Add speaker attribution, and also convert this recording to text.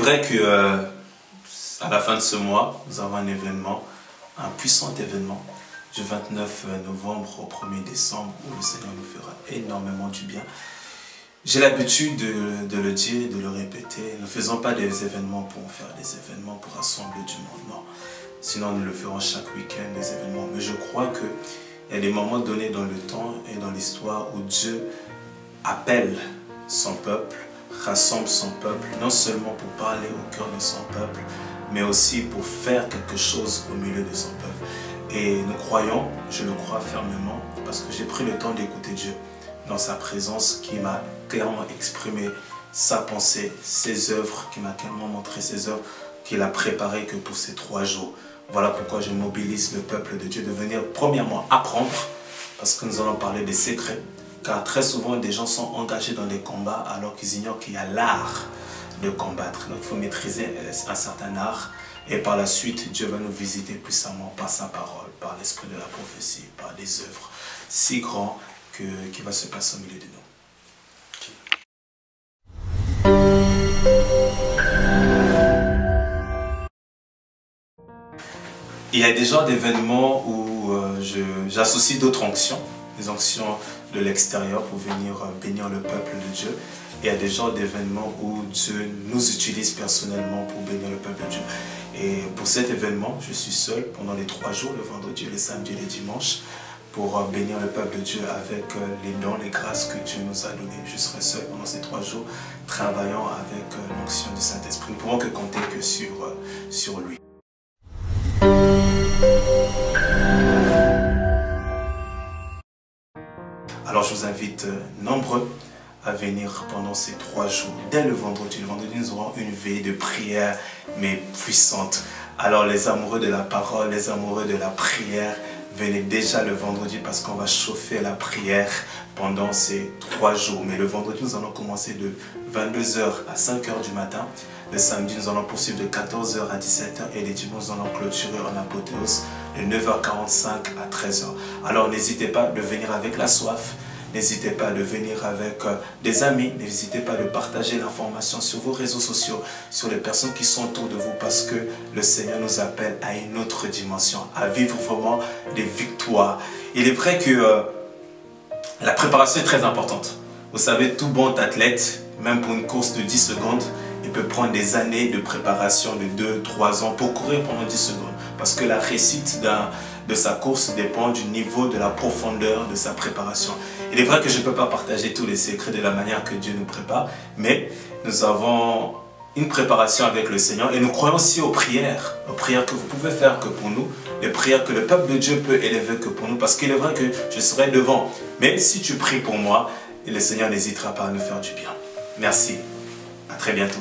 Speaker 1: vrai que à la fin de ce mois, nous avons un événement, un puissant événement, du 29 novembre au 1er décembre, où le Seigneur nous fera énormément du bien. J'ai l'habitude de le dire et de le répéter. Ne faisons pas des événements pour faire des événements, pour rassembler du monde, non. Sinon, nous le ferons chaque week-end, des événements. Mais je crois qu'il y a des moments donnés dans le temps et dans l'histoire où Dieu appelle son peuple, rassemble son peuple, non seulement pour parler au cœur de son peuple, mais aussi pour faire quelque chose au milieu de son peuple. Et nous croyons, je le crois fermement, parce que j'ai pris le temps d'écouter Dieu dans sa présence, qui m'a clairement exprimé sa pensée, ses œuvres, qui m'a clairement montré ses œuvres, qu'il a préparées que pour ces 3 jours. Voilà pourquoi je mobilise le peuple de Dieu de venir premièrement apprendre, parce que nous allons parler des secrets, car très souvent des gens sont engagés dans des combats alors qu'ils ignorent qu'il y a l'art de combattre. Donc il faut maîtriser un certain art, et par la suite Dieu va nous visiter puissamment par sa parole, par l'esprit de la prophétie, par des œuvres si grands qui va se passer au milieu de nous. Il y a des genres d'événements où j'associe d'autres onctions, des onctions de l'extérieur pour venir bénir le peuple de Dieu. Il y a des genres d'événements où Dieu nous utilise personnellement pour bénir le peuple de Dieu. Et pour cet événement, je suis seul pendant les 3 jours, le vendredi, le samedi et le dimanche, pour bénir le peuple de Dieu avec les dons, les grâces que Dieu nous a données. Je serai seul pendant ces 3 jours, travaillant avec l'onction du Saint-Esprit. Nous ne pouvons que compter que sur lui. Alors je vous invite nombreux à venir pendant ces 3 jours. Dès le vendredi, nous aurons une veille de prière, mais puissante. Alors les amoureux de la parole, les amoureux de la prière, venez déjà le vendredi parce qu'on va chauffer la prière pendant ces 3 jours. Mais le vendredi, nous allons commencer de 22 h à 5 h du matin. Le samedi, nous allons poursuivre de 14 h à 17 h. Et les dimanches, nous allons clôturer en apothéose de 9 h 45 à 13 h. Alors n'hésitez pas de venir avec la soif. N'hésitez pas de venir avec des amis. N'hésitez pas de partager l'information sur vos réseaux sociaux, sur les personnes qui sont autour de vous, parce que le Seigneur nous appelle à une autre dimension, à vivre vraiment des victoires. Il est vrai que la préparation est très importante. Vous savez, tout bon athlète, même pour une course de 10 secondes, il peut prendre des années de préparation de 2-3 ans pour courir pendant 10 secondes. Parce que la réussite de sa course dépend du niveau, de la profondeur de sa préparation. Il est vrai que je ne peux pas partager tous les secrets de la manière que Dieu nous prépare, mais nous avons une préparation avec le Seigneur et nous croyons aussi aux prières que vous pouvez faire que pour nous, les prières que le peuple de Dieu peut élever que pour nous, parce qu'il est vrai que je serai devant. Mais si tu pries pour moi, le Seigneur n'hésitera pas à nous faire du bien. Merci. À très bientôt.